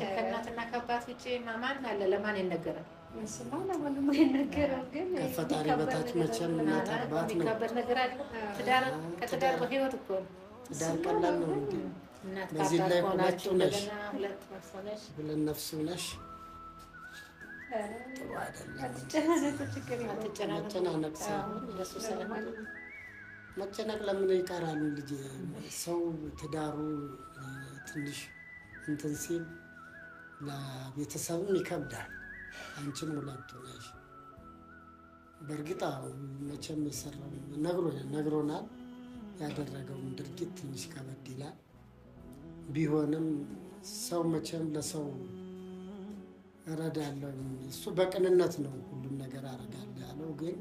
ከእናትና ከአባት ውጪ ማን አለ? ለማን ይነገራል? መስማና ምንም አይነገርም። ግን ከፈጣሪ በታች መቼም እናት አባት ነው። የሚከበር ነገር አለ። ትዳር ከትዳር በህይወት እኮ ነው። ትዳር ቀላል ነው እንዴ? እናት በዚህ ላይ ሆናችሁ ነሽ ሁለት ነሽ ሁለት ነፍስ ነሽ። ጥሩ አይደለም። መጨናነቅ ሳይሆን ለሱ ሰላም መጨነቅ ለምን ይቀራሉ? ልጅ ሰው ትዳሩ ትንሽ እንትን ሲል ለቤተሰብም ይከብዳል። አንቺም ሁለቱ ነሽ። በእርግጥ መቼም የሰራው ነግሮናል። ያደረገውን ድርጊት ትንሽ ከበድ ይላል። ቢሆንም ሰው መቼም ለሰው እረዳለሁ እሱ በቅንነት ነው ሁሉም ነገር አደርጋለሁ ያለው። ግን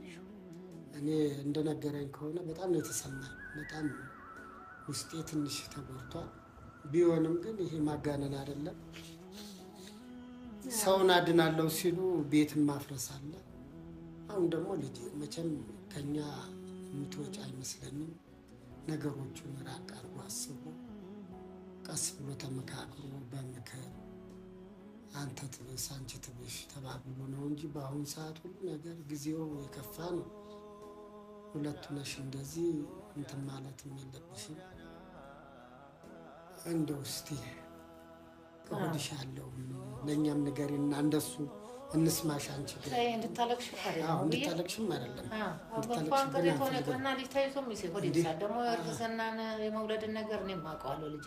እኔ እንደነገረኝ ከሆነ በጣም ነው የተሰማኝ። በጣም ውስጤ ትንሽ ተጎድቷል። ቢሆንም ግን ይሄ ማጋነን አይደለም። ሰውን አድናለሁ ሲሉ ቤትን ማፍረስ አለ። አሁን ደግሞ ልጅ መቼም ከኛ የምትወጪ አይመስለኝም። ነገሮቹን ራቅ አድርጎ አስቦ ቀስ ብሎ ተመካክሮ በምክር አንተ ትብስ አንቺ ትብሽ ተባብሎ ነው እንጂ በአሁኑ ሰዓት ሁሉ ነገር ጊዜው የከፋ ነው። ሁለቱ ነሽ እንደዚህ እንትን ማለትም የለብሽም። እንደው እስቲ ከሆድሽ ያለው ለእኛም ንገሪና እንደሱ እንስማሽ። አንቺ ግን እንድታለቅሽም አይደለም እንኳን ቅሬታ ሆነና ልጅ ተይዞ ሆድ ይብሳል። ደግሞ እርግዝናን የመውለድን ነገር እኔም አውቀዋለሁ። ልጄ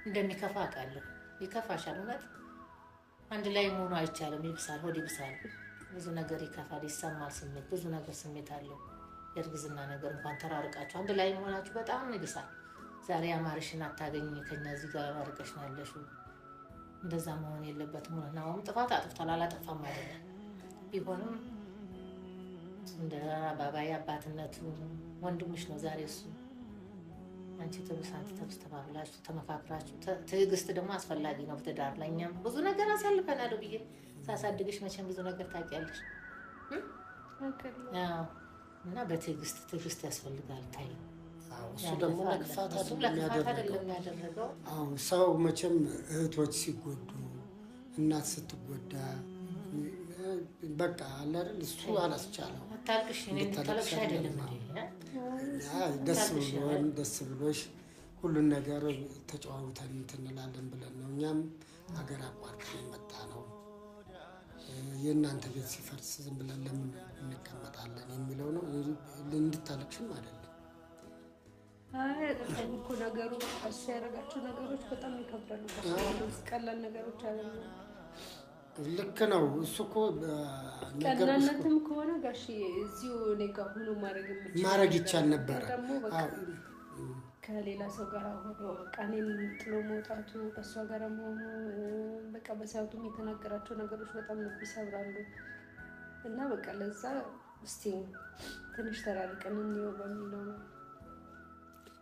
እንደሚከፋ አውቃለሁ። ይከፋሻል። እውነት አንድ ላይ መሆኑ አይቻልም። ይብሳል፣ ሆድ ይብሳል። ብዙ ነገር ይከፋል፣ ይሰማል። ስሜት ብዙ ነገር ስሜት አለው። የእርግዝና ነገር እንኳን ተራርቃችሁ አንድ ላይ መሆናችሁ በጣም ይብሳል። ዛሬ አማርሽን አታገኝ ከኛ እዚህ ጋር አርቀሽ ነው ያለሽው። እንደዛ መሆን የለበትም። ነው ጥፋት አጥፍቷል፣ አላጠፋም አይደለም። ቢሆንም እንደ አባባይ አባትነቱ ወንድምሽ ነው ዛሬ እሱ። አንቺ ትብስ አንቺ ትብስ ተባብላችሁ ተመካክራችሁ፣ ትዕግስት ደግሞ አስፈላጊ ነው በትዳር ላይ። እኛም ብዙ ነገር አሳልፈናል ብዬ ሳሳድግሽ መቼም ብዙ ነገር ታውቂያለሽ። እና በትዕግስት ያስፈልጋል። ታይ እሱ ደግሞ ለክፋት አይደለም ያደረገው። ሰው መቼም እህቶች ሲጎዱ እናት ስትጎዳ በቃ አለ አይደል? እሱ አላስቻለው። አታልቅሽ። እኔ እንድታለቅሽ አይደለም ደስ ብሎሽ ሁሉን ነገር ተጨዋውተን እንላለን ብለን ነው። እኛም ሀገር አቋርጠን የመጣ ነው። የእናንተ ቤት ሲፈርስ ዝም ብለን ለምን እንቀመጣለን የሚለው ነው። እንድታለቅሽም አይደለም። እኮ ነገሩ እሱ ያደረጋቸው ነገሮች በጣም ይከብዳሉ። ቀላል ነገሮች አይደሉም። ልክ ነው። እሱ እኮ ቀላልነትም ከሆነ ጋሽ እዚሁ እኔ ጋር ሆኖ ማድረግ ይቻል ነበረ። ከሌላ ሰው ጋር ሆኖ በቃ እኔን ጥሎ መውጣቱ ከእሷ ጋር መሆኑ በቃ በሰዓቱም የተናገራቸው ነገሮች በጣም ልብ ይሰብራሉ። እና በቃ ለዛ እስቲ ትንሽ ተራርቀን እንየው በሚለው ነው።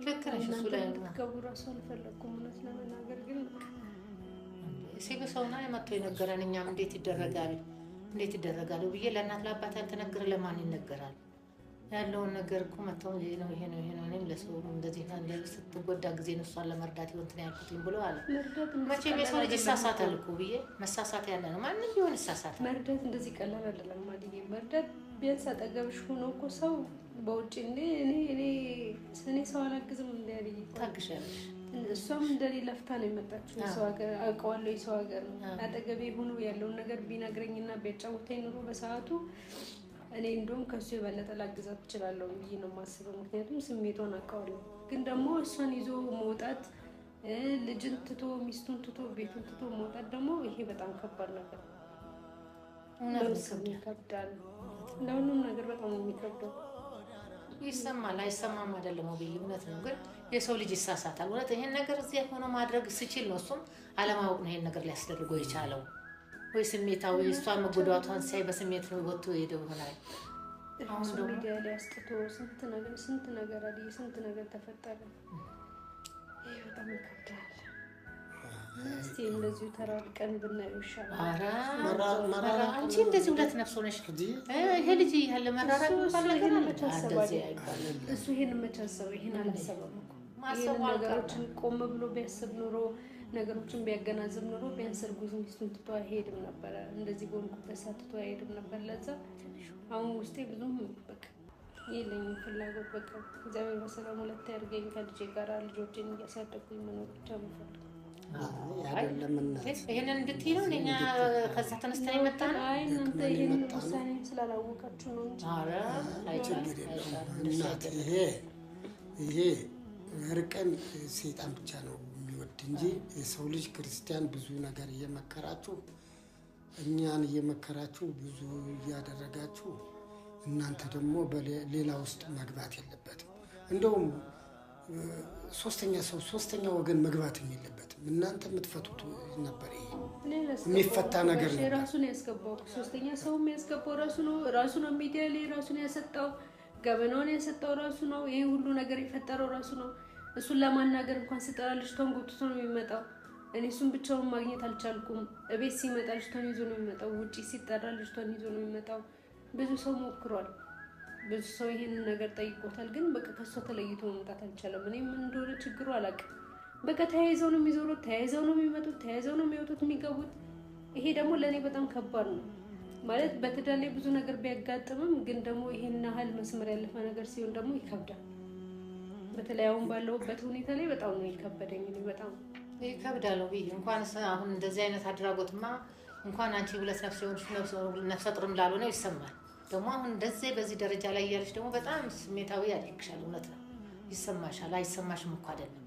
ልክ ነሽ። እሱ ላይ ገቡ ራሱ አልፈለኩም እውነት ለመናገር ግን ሲብሰውና የመጥቶ የነገረን እኛም እንዴት ይደረጋል ብዬ ለእናት ለአባት ያልተነገረ ለማን ይነገራል? ያለውን ነገር እኮ መጥተው ይሄ ነው እኔም ለሰው እንደዚህ ስትጎዳ ጊዜ እሷን ለመርዳት ይወንትን ያልኩትኝ ብሎ አለ። መቼም የሰው ልጅ ይሳሳታል እኮ ብዬ መሳሳት ያለ ነው። ማንም ቢሆን ይሳሳታል። መርዳት እንደዚህ ቀላል አይደለም ማለት መርዳት ቢያንስ አጠገብሽ ሆኖ እኮ ሰው በውጭ እኔ ሰው አላግዝም እንዲያልይ ታግሻለሽ። እሷም እንደኔ ለፍታ ነው የመጣችው። ሰው ሀገር አውቀዋለሁ። የሰው ሀገር ነው። አጠገቤ ሆኖ ያለውን ነገር ቢነግረኝና ቢያጫውተኝ ኑሮ በሰዓቱ እኔ እንደውም ከሱ የበለጠ ላግዛት እችላለሁ ብዬ ነው የማስበው። ምክንያቱም ስሜቷን አውቀዋለሁ። ግን ደግሞ እሷን ይዞ መውጣት ልጅን ትቶ ሚስቱን ትቶ ቤቱን ትቶ መውጣት ደግሞ ይሄ በጣም ከባድ ነገር ይከብዳል። ለሁሉም ነገር በጣም የሚከብደው ይሰማል። አይሰማም አይደለም ብዬ እውነት ነው። ግን የሰው ልጅ ይሳሳታል። እውነት ይሄን ነገር እዚህ ሆኖ ማድረግ ሲችል ነው። እሱም አለማወቅ ነው ይሄን ነገር ሊያስደርገው የቻለው። ወይ ስሜታዊ እሷን መጎዳቷን ሳይ በስሜት ነው ወጥቶ ሄደው ይሆናል። አሁን ደግሞ ሚዲያ ላይ አስጥቶ ስንት ነገር ተፈጠረ። ይሄ በጣም ይከብዳል። እስቲ እንደዚሁ ተራርቀን ብናየው ይሻላል። አንቺ እንደዚህ ሁለት ነፍስ ሆነሽ ይሄ ልጅ ያለ መራራቅ ነገር እሱ ይሄን መቻሰብ ይሄን አላሰበም እኮ። ይሄን ነገሮችን ቆም ብሎ ቢያስብ ኑሮ ነገሮችን ቢያገናዝብ ኖሮ ቢያንስ እርጉዝ ሚስቱን ትቶ አይሄድም ነበረ። እንደዚህ በሆንኩበት ሰዓት ትቶ አይሄድም ነበር። ለዛ አሁን ውስጤ ብዙም በቃ የለኝም ፍላጎት። በቃ እግዚአብሔር በሰላም ሁለት ያድርገኝ ከልጄ ጋር ልጆቼን እያሳደጉኝ መኖር ብቻ ምፈልግ። ይሄንን እንድትይ ነው እኛ ከዛ ተነስተን የመጣ ነው። አይ እናንተ ይሄንን ውሳኔ ስላላወቃችሁ ነው እንጂ። ኧረ እናት ይሄ እርቅን ሰይጣን ብቻ ነው የሚወድ እንጂ የሰው ልጅ ክርስቲያን ብዙ ነገር እየመከራችሁ እኛን እየመከራችሁ ብዙ እያደረጋችሁ እናንተ ደግሞ በሌላ ውስጥ መግባት የለበትም። እንደውም ሶስተኛ ወገን መግባት የለበትም። እናንተ የምትፈቱት ነበር። ይሄ የሚፈታ ነገር ነው። ራሱን ያስገባው ሶስተኛ ሰው የሚያስገባው ራሱ ነው። ሚዲያ ላይ ራሱን ያሰጣው ገበናውን ያሰጣው ራሱ ነው። ይሄ ሁሉ ነገር የፈጠረው ራሱ ነው። እሱን ለማናገር እንኳን ስጠራ ልጅቷን ጎትቶ ነው የሚመጣው። እኔ እሱን ብቻውን ማግኘት አልቻልኩም። እቤት ሲመጣ ልጅቷን ይዞ ነው የሚመጣው። ውጪ ሲጠራ ልጅቷን ይዞ ነው የሚመጣው። ብዙ ሰው ሞክሯል። ብዙ ሰው ይሄንን ነገር ጠይቆታል። ግን በቃ ከሷ ተለይቶ መምጣት አልቻለም። እኔ ምን እንደሆነ ችግሩ አላውቅም። በቃ ተያይዘው ነው የሚዞሩት፣ ተያይዘው ነው የሚመጡት፣ ተያይዘው ነው የሚወጡት የሚገቡት። ይሄ ደግሞ ለእኔ በጣም ከባድ ነው። ማለት በትዳር ላይ ብዙ ነገር ቢያጋጥምም ግን ደግሞ ይሄን ያህል መስመር ያለፈ ነገር ሲሆን ደግሞ ይከብዳል። በተለይ አሁን ባለሁበት ሁኔታ ላይ በጣም ነው የከበደኝ። በጣም ይከብዳል። እንኳን አሁን እንደዚህ አይነት አድራጎትማ እንኳን አንቺ ሁለት ነፍስ የሆንሽ ነፍሰ ጡርም ላልሆነው ይሰማል። ደግሞ አሁን እንደዚህ በዚህ ደረጃ ላይ እያለች ደግሞ በጣም ስሜታዊ ያደርግሻል። እውነት ነው ይሰማሻል። አይሰማሽም እኮ አይደለም፣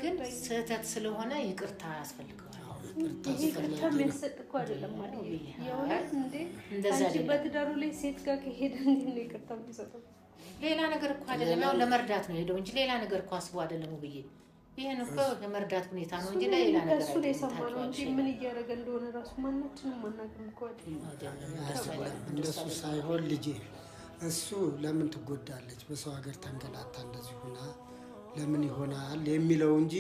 ግን ስህተት ስለሆነ ይቅርታ ያስፈልገዋል። ይቅርታ የሚያሰጥ እኮ አይደለም ማለት የእውነት እንዴ አንቺ በትዳሩ ላይ ሴት ጋር ከሄደ እንዴት ነው ይቅርታ የሚሰጠው? ሌላ ነገር እኮ አይደለም። ያው ለመርዳት ነው ሄደው እንጂ ሌላ ነገር እኮ አስቦ አይደለም ብዬ ይሄን እኮ የመርዳት ሁኔታ ነው እንጂ ሌላ ነገር እሱ ላይ ሰማነው እንጂ ምን እያደረገ እንደሆነ ራሱ ማናችንም አናውቅም እኮ አይደለም። እንደሱ ሳይሆን ልጄ እሱ ለምን ትጎዳለች በሰው ሀገር ተንገላታ እንደዚህ ሆና ለምን ይሆናል የሚለው እንጂ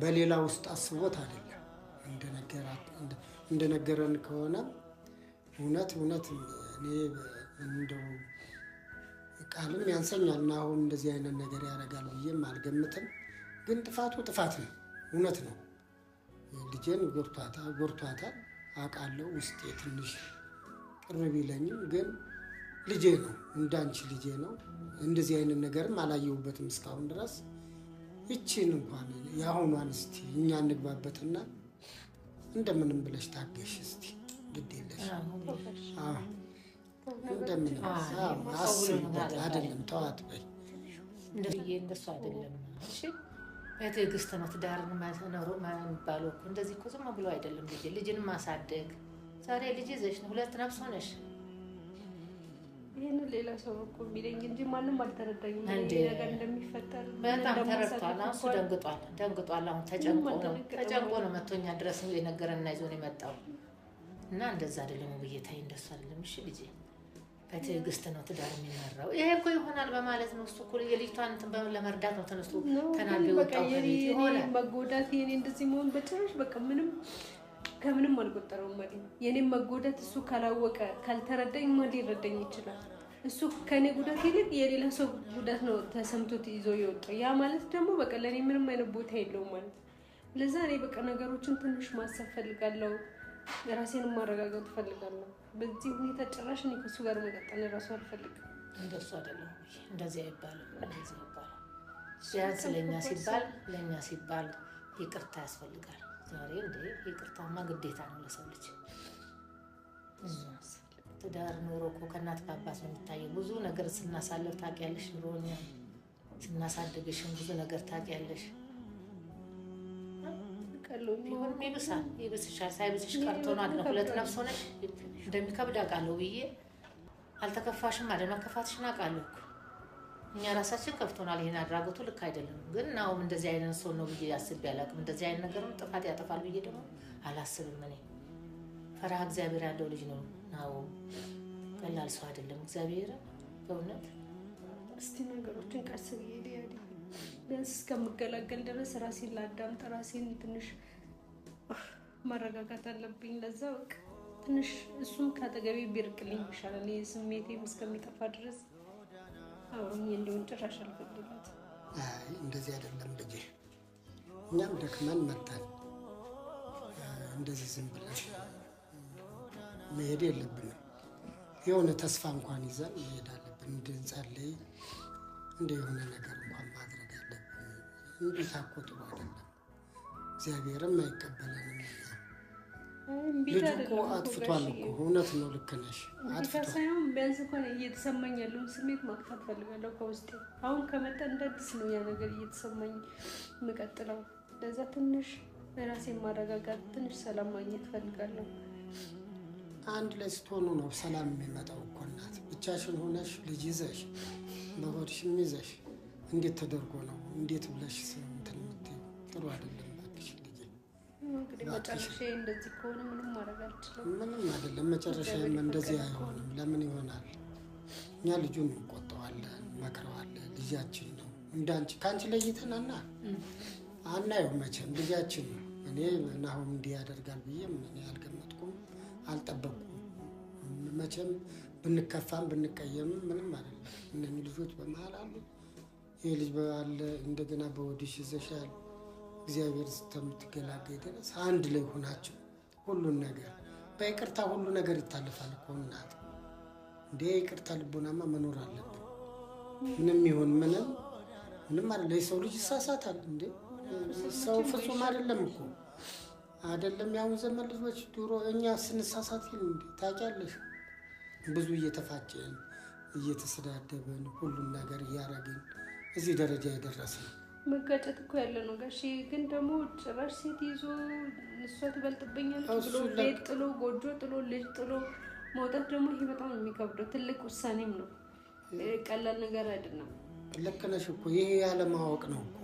በሌላ ውስጥ አስቦት አይደለም። እንደነገረን ከሆነ እውነት እኔ እንደው ቃልም ያንሰኛል እና አሁን እንደዚህ አይነት ነገር ያደርጋል ብዬም አልገምትም። ግን ጥፋቱ ጥፋት ነው፣ እውነት ነው። ልጄን ጎርቷታል አውቃለሁ። ውስጤ ትንሽ ቅር ቢለኝም ግን ልጄ ነው፣ እንዳንቺ ልጄ ነው። እንደዚህ አይነት ነገርም አላየሁበትም እስካሁን ድረስ። ይቺን እንኳን የአሁኗን እስቲ እኛ እንግባበትና እንደምንም ብለሽ ታገሽ እስቲ። ግድ የለሽ እንደምንም አስብበት። አይደለም ተዋት በይ እንደሱ አይደለም። እሺ በትዕግስት ነው ትዳርን መኖር የሚባለው እኮ። እንደዚህ እኮ ዝም ብሎ አይደለም። ልጅን ማሳደግ ዛሬ ልጅ ይዘሽ ነው ሁለት ነፍስ ሆነሽ ይሄን ሌላ ሰው እኮ ቢለኝ እንጂ ማንም አልተረዳኝም። እንዴ ነገር እንደሚፈጠር በጣም ተረድቷል። እሱ ደንግጧል። አሁን ተጨንቆ ነው መቶኛ ድረስ የነገረና ይዞ ነው የመጣው። እና እንደዛ አይደለም ብዬ ታይ እንደሱ አይደለም። እሺ ልጄ በትዕግስት ነው ትዳር የሚመራው። ይሄ እኮ ይሆናል በማለት ነው። እሱ እኮ የልጅቷን እንትን ለመርዳት ነው ተነስቶ ተናዶ ወጣው። የኔ መጎዳት የኔ እንደዚህ መሆን በጭራሽ በቃ ከምንም አልቆጠረውም ማለት ነው። የኔም መጎዳት እሱ ካላወቀ ካልተረዳኝ ማን ሊረዳኝ ይችላል? እሱ ከኔ ጉዳት ይልቅ የሌላ ሰው ጉዳት ነው ተሰምቶት ይዞ የወጣው። ያ ማለት ደግሞ በቃ ለኔ ምንም አይነት ቦታ የለውም ማለት ነው። ለዛ እኔ በቃ ነገሮችን ትንሽ ማሰብ ፈልጋለሁ፣ ራሴን ማረጋጋት ፈልጋለሁ። በዚህ ሁኔታ ጭራሽ እኔ ከሱ ጋር መቀጠል ራሱ አልፈልግም። እንደሱ አይደለም፣ እንደዚህ አይባልም። ቢያንስ ለእኛ ሲባል ይቅርታ ያስፈልጋል። ዛሬ እንደ ይቅርታማ ግዴታ ነው ለሰው ልጅ። ትዳር ኑሮ እኮ ከእናት ከአባት ነው የሚታየው። ብዙ ነገር ስናሳልፍ ታውቂያለሽ። ኑሮኛ ስናሳድግሽም ብዙ ነገር ታውቂያለሽ። ቢሆንም ይብስሻል። ሳይብስሽ ቀርቶ ነው አይደል? ሁለት ነፍስ ሆነሽ እንደሚከብድ አውቃለሁ ብዬ አልተከፋሽም አይደል? መከፋትሽን አውቃለሁ እኮ እኛ ራሳችን ከፍቶናል። ይሄን አድራጎቱ ልክ አይደለም። ግን ናውም እንደዚህ አይነት ሰው ነው ብዬ አስቤ አላውቅም። እንደዚህ አይነት ነገርም ጥፋት ያጠፋል ብዬ ደግሞ አላስብም። እኔ ፈሪሃ እግዚአብሔር ያለው ልጅ ነው ናውም፣ ቀላል ሰው አይደለም። እግዚአብሔር በእውነት እስቲ ነገሮችን ቀስ ብዬ ቢያንስ እስከምገላገል ድረስ ራሴን ላዳምጥ፣ ራሴን ትንሽ ማረጋጋት አለብኝ። ለዛ በቃ ትንሽ እሱም ከአጠገቤ ቢርቅልኝ ይሻላል። ይህ ስሜቴም እስከሚጠፋ ድረስ አሁን እንዲሆን ጭራሽ አልፈልግም። እንደዚህ አይደለም ልጄ። እኛም ደክመን መጣን። እንደዚህ ዝም ብለን መሄድ የለብንም። የሆነ ተስፋ እንኳን ይዘን መሄድ አለብን። እንድንጸልይ እንደ የሆነ ነገር እንኳን ማድረግ አለብን። እንዴት አቆጥሮ አይደለም እግዚአብሔርም አይቀበለንም። ልጅ እኮ አጥፍቷል እኮ እውነት ነው። ልክ ነሽ። አጥፍቷል ሳይሆን ቢያንስ እንኳን እየተሰማኝ ያለውን ስሜት ማጥፋት ፈልጋለሁ ከውስጤ። አሁን ከመጣ እንደድስ ነው ያ ነገር እየተሰማኝ የምቀጥለው። ለዛ ትንሽ ራሴን ማረጋጋት፣ ትንሽ ሰላም ማግኘት ፈልጋለሁ። አንድ ላይ ስትሆኑ ነው ሰላም የሚመጣው እኮ እናት። ብቻሽን ሆነሽ ልጅ ይዘሽ በሆድሽም ይዘሽ እንዴት ተደርጎ ነው እንዴት ብለሽ እንትን የምትይው? ጥሩ አይደለም። እንግዲህ መጨረሻዬ እንደዚህ ከሆነ ምንም ማድረግ አልችልም። ምንም አይደለም። መጨረሻዬም እንደዚህ አይሆንም። ለምን ይሆናል? እኛ ልጁን እንቆጠዋለን፣ መክረዋለን። ልጃችን ነው። እንዳንቺ ከአንቺ ለይተን አናየው መቼም ልጃችን ነው። እኔ ናሁም እንዲህ ያደርጋል ብዬ እኔ አልገመጥኩም፣ አልጠበቅኩም። መቼም ብንከፋም ብንቀየምም ምንም አይደለም። እነኚህ ልጆች በመሀል አሉ። ይህ ልጅ ባለ እንደገና በወዲሽ ይዘሻል። እግዚአብሔር እስከምትገላገይ ድረስ አንድ ላይ ሆናችሁ ሁሉን ነገር በይቅርታ ሁሉ ነገር ይታለፋል እኮ እናት። እንደ ይቅርታ ልቦናማ መኖር አለብን። ምንም ይሁን ምንም አይደለ። የሰው ልጅ ይሳሳታል እንዴ። ሰው ፍጹም አይደለም እኮ አይደለም። ያሁን ዘመን ልጆች ድሮ እኛ ስንሳሳት እንዴ ታውቂያለሽ፣ ብዙ እየተፋጨን እየተሰዳደብን ሁሉን ነገር እያረግን እዚህ ደረጃ የደረስን። መጋጨት እኮ ያለ ነው ጋሼ። ግን ደግሞ ጭራሽ ሴት ይዞ እሷ ትበልጥብኛለች ብሎ ቤት ጥሎ ጎጆ ጥሎ ልጅ ጥሎ መውጣት ደግሞ ይሄ በጣም የሚከብደው ትልቅ ውሳኔም ነው። ቀላል ነገር አይደለም። ልክ ነሽ እኮ። ይሄ ያለማወቅ ነው እኮ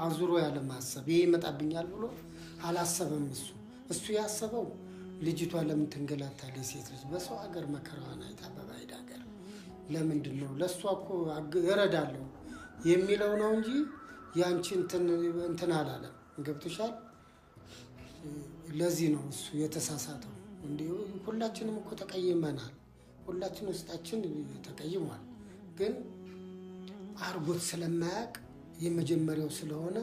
አዙሮ ያለማሰብ። ይሄ ይመጣብኛል ብሎ አላሰበም። እሱ ያሰበው ልጅቷ ለምን ትንገላታለች? ሴት ልጅ በሰው ሀገር መከራዋን አይታ በባዕድ ሀገር ለምንድን ነው ለእሷ እኮ እረዳለሁ የሚለው ነው እንጂ ያንቺ እንትን አላለም። ገብቶሻል? ለዚህ ነው እሱ የተሳሳተው። እንዴ ሁላችንም እኮ ተቀይመናል። ሁላችን ውስጣችን ተቀይሟል። ግን አርጎት ስለማያውቅ የመጀመሪያው ስለሆነ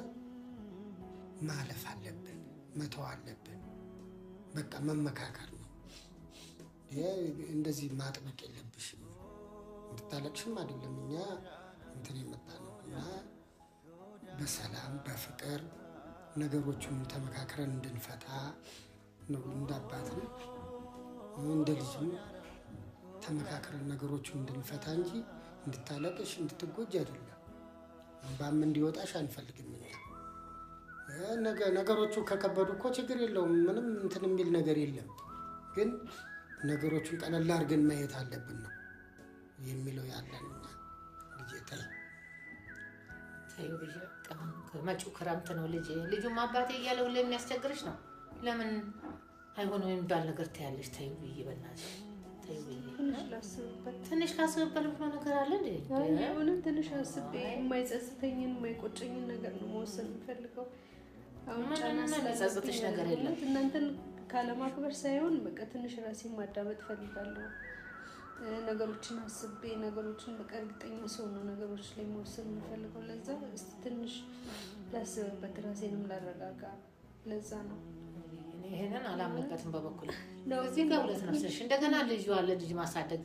ማለፍ አለብን፣ መተው አለብን። በቃ መመካከር ነው። እንደዚህ ማጥበቅ የለብሽም። እንድታለቅሽም አይደለም እኛ እንትን የመጣ ነው እና በሰላም በፍቅር ነገሮችን ተመካክረን እንድንፈታ ነው። እንዳባትም እንደ ልጅም ተመካክረን ነገሮችን እንድንፈታ እንጂ እንድታለቅሽ እንድትጎጂ አይደለም። እንባም እንዲወጣሽ አንፈልግም። ነገሮቹ ከከበዱ እኮ ችግር የለውም። ምንም እንትን የሚል ነገር የለም። ግን ነገሮቹን ቀለል አድርገን ማየት አለብን ነው የሚለው ያለን ልጄ። ተይው ብዬ ከመጪው ክረምት ነው ልጁም አባቴ እያለ ሁሌ የሚያስቸግርሽ ነው። ለምን አይሆንም የሚባል ነገር ትያለሽ? ተይው ብዬ በእናትሽ ተይው ብዬ ትንሽ ላስብበት ብሎ ነገር አለ እንዴ? የሆነ ትንሽ አስቤ የማይጸጽተኝን የማይቆጨኝን ነገር ነው መወሰን የምፈልገው። አሁን ጫና ስለጸጽትሽ ነገር የለም። እናንተን ካለማክበር ሳይሆን በቃ ትንሽ ራሴን ማዳመጥ ፈልጋለሁ። ነገሮችን አስቤ ነገሮችን በቃ እርግጠኛ ሰው ነው ነገሮች ላይ መወሰን የምፈልገው። ለዛ እስቲ ትንሽ ላስብበት፣ ራሴንም ላረጋጋ። ለዛ ነው ይሄንን አላምንበትም በበኩል ነው። እዚህ ጋር ሁለት ነፍስሽ እንደገና ልጅ አለ ልጅ ማሳደግ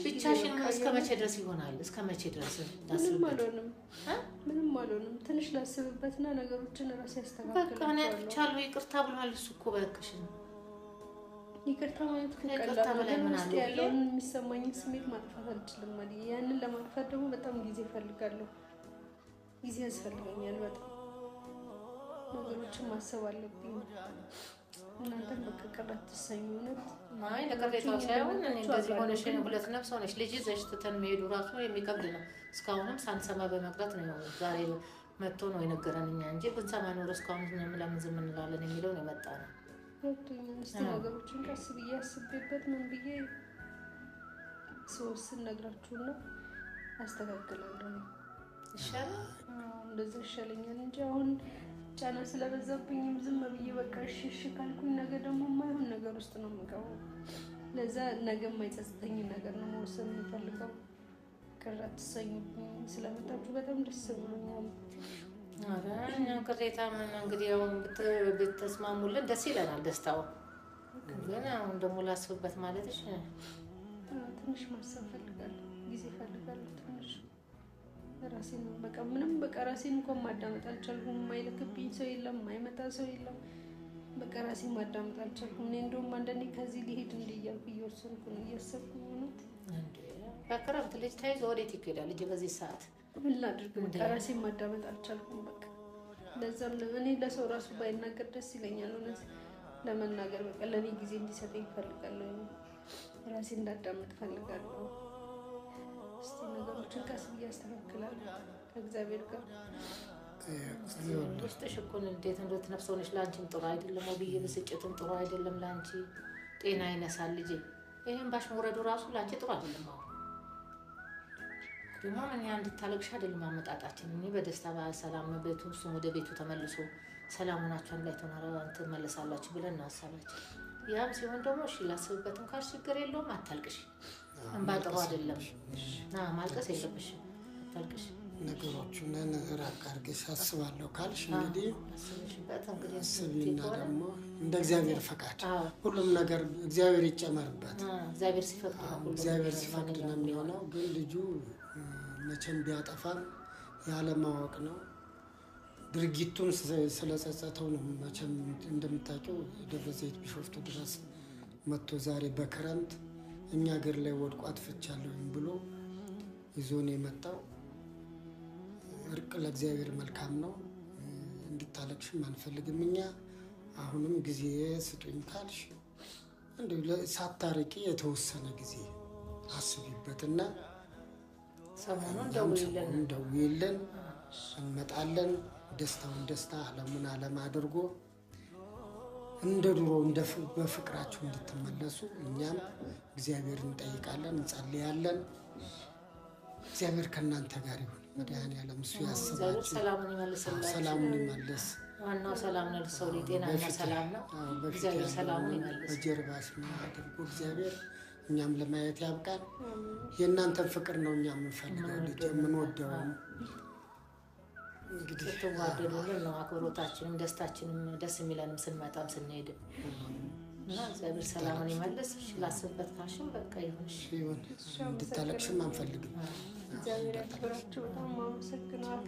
ብቻሽን እስከ መቼ ድረስ ይሆናል? እስከ መቼ ድረስ ምንም አልሆንም። ትንሽ ላስብበትና ነገሮችን ራሴ ያስተካክላል። በቃ እኔ አጥፍቻለሁ ይቅርታ ብሏል እሱ እኮ በእክሽ ነው። ይቅርታ ማለት ከቀላል ነገር ውስጥ ያለውን የሚሰማኝን ስሜት ማጥፋት አልችልም ማለት። ያንን ለማጥፋት ደግሞ በጣም ጊዜ እፈልጋለሁ። ጊዜ ያስፈልገኛል በጣም ነገሮችን ማሰብ አለብኝ። እናንተም በቃ ቀረት ተሰኙ ነው። አይ ለቀረታው ሳይሆን እኔ እንደዚህ ሆነሽ ሁለት ነፍስ ሆነሽ ልጅ ይዘሽ ትተን መሄዱ ራሱ የሚከብድ ነው። እስካሁንም ሳንሰማ በመቅረት ነው ዛሬ መጥቶ ነው የነገረን እኛ እንጂ ብንሰማ ኖሮ እስካሁን ለምን ዝም እንላለን የሚለው ነው የመጣ ነው። እስቲ ነገሮችን ቀስ ብዬ አስቤበት ምን ብዬ ስወስን ነግራችሁና አስተካክላለሁ። ይሻላል እንደዛ ይሻለኛል እንጂ አሁን ጫና ስለበዛብኝም ዝም ብዬ በቃ እሺ ካልኩኝ ነገ ደግሞ የማይሆን ነገር ውስጥ ነው የምገባው። ለዛ ነገ የማይጸጽተኝ ነገር ነው መወሰን የምፈልገው። ቅር አትሰኙብኝ። ስለመጣችሁ በጣም ደስ ብሎኛል። ኧረ እኛ ቅሬታ ምን እንግዲህ ያው ብትስማሙልን ደስ ይለናል። ደስታው ግን አሁን ደግሞ ላስብበት ማለትሽ ትንሽ ማሰብ ፈልጋለሁ፣ ጊዜ ፈልጋለሁ ትንሽ ራሴን በቃ ምንም በቃ ራሴን እንኳን ማዳመጥ አልቻልኩም። የማይልክብኝ ሰው የለም፣ የማይመጣ ሰው የለም። በቃ ራሴን ማዳመጥ አልቻልኩም። እኔ እንደውም አንዳንዴ ከዚህ ሊሄድ እንደ እያልኩ እየወሰንኩ ነው፣ እያሰብኩ ነው። በክረምት ልጅ ተይዞ ወዴት ይሄዳል ልጅ በዚህ ሰዓት? ምን ላድርግ? በቃ ራሴን ማዳመጥ አልቻልኩም። በቃ ለዛም እኔ ለሰው ራሱ ባይናገር ደስ ይለኛል። እውነት ለመናገር በቃ ለእኔ ጊዜ እንዲሰጠኝ እፈልጋለሁ። ራሴ እንዳዳመጥ እፈልጋለሁ። እስቲ ነገሮችን ቀስ ብዬ አስተካክላለሁ ከእግዚአብሔር ጋር። ውስጥሽ እኮ እንዴት እንደትነፍሰው ነሽ። ለአንቺም ጥሩ አይደለም፣ ወብዬ ብስጭትም ጥሩ አይደለም። ለአንቺ ጤና ይነሳል ልጄ። ይህም ባሽ መውረዱ ራሱ ለአንቺ ጥሩ አይደለም። አሁን ደግሞ ምን ያ እንድታለቅሽ አይደለም አመጣጣችን። እኔ በደስታ በሰላም ቤቱ እሱም ወደ ቤቱ ተመልሶ ሰላሙናቸውን ላይ ትመለሳላችሁ ብለን ነው ሀሳባችን። ያም ሲሆን ደግሞ እሺ ላስብበትም ካልሽ ችግር የለውም። አታልቅሽ፣ እንባ ጥሩ አይደለም። ማልቀስ የለብሽም፣ አታልቅሽ። ነገሮቹን ራቅ አድርገሽ አስባለሁ ካልሽ እንግዲህ አስቢና ደግሞ እንደ እግዚአብሔር ፈቃድ ሁሉም ነገር እግዚአብሔር ይጨመርበት። እግዚአብሔር ሲፈቅድ ነው የሚሆነው። ግን ልጁ መቼም ቢያጠፋም ያለማወቅ ነው። ድርጊቱን ስለጸጸተው ነው። መቼም እንደምታውቂው ደብረ ዘይት ቢሾፍቱ ድረስ መጥቶ ዛሬ በክረምት እኛ ሀገር ላይ ወድቆ አጥፍቻለሁኝ ብሎ ይዞን የመጣው። እርቅ ለእግዚአብሔር መልካም ነው። እንድታለቅሽም አንፈልግም እኛ። አሁንም ጊዜ ስጡኝ ካልሽ እንደው ሳታርቂ የተወሰነ ጊዜ አስቢበትና ሰሞኑን ደውይልን፣ እንመጣለን። ደስታውን ደስታ፣ ዓለሙን ዓለም አድርጎ እንደ ድሮ በፍቅራችሁ እንድትመለሱ እኛም እግዚአብሔር እንጠይቃለን፣ እንጸልያለን። እግዚአብሔር ከእናንተ ጋር ይሁን። መድኃኔዓለም እሱ ያስባችሁ፣ ሰላሙን ይመልስ። ዋናው ሰላም ነው። ሰው ጤናና ሰላም ነው። እግዚአብሔር ሰላሙን ይመልስ። በጀርባሽ አድርጎ እግዚአብሔር እኛም ለማየት ያብቃን። የእናንተን ፍቅር ነው እኛ የምንፈልገው፣ ልጅ የምንወደው። እንግዲህ ስትዋደዱልን ነው አክብሮታችንም ደስታችንም ደስ የሚለንም ስንመጣም ስንሄድም እና እግዚአብሔር ሰላሙን ይመልስ። ላስብበት ካልሽም በቃ ይሁን። እንድታለቅሽም አንፈልግም። እግዚአብሔር ያክብራችሁ። በጣም አመሰግናለሁ።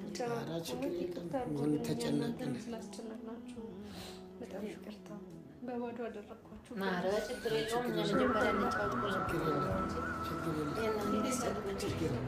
ተጨነቅን ስላስጨነቅናችሁ በጣም ይቅርታ። በባዶ አደረኳችሁ። ኧረ ችግር የለውም። እኛ መጀመሪያ እንጫወት። ችግር የለም።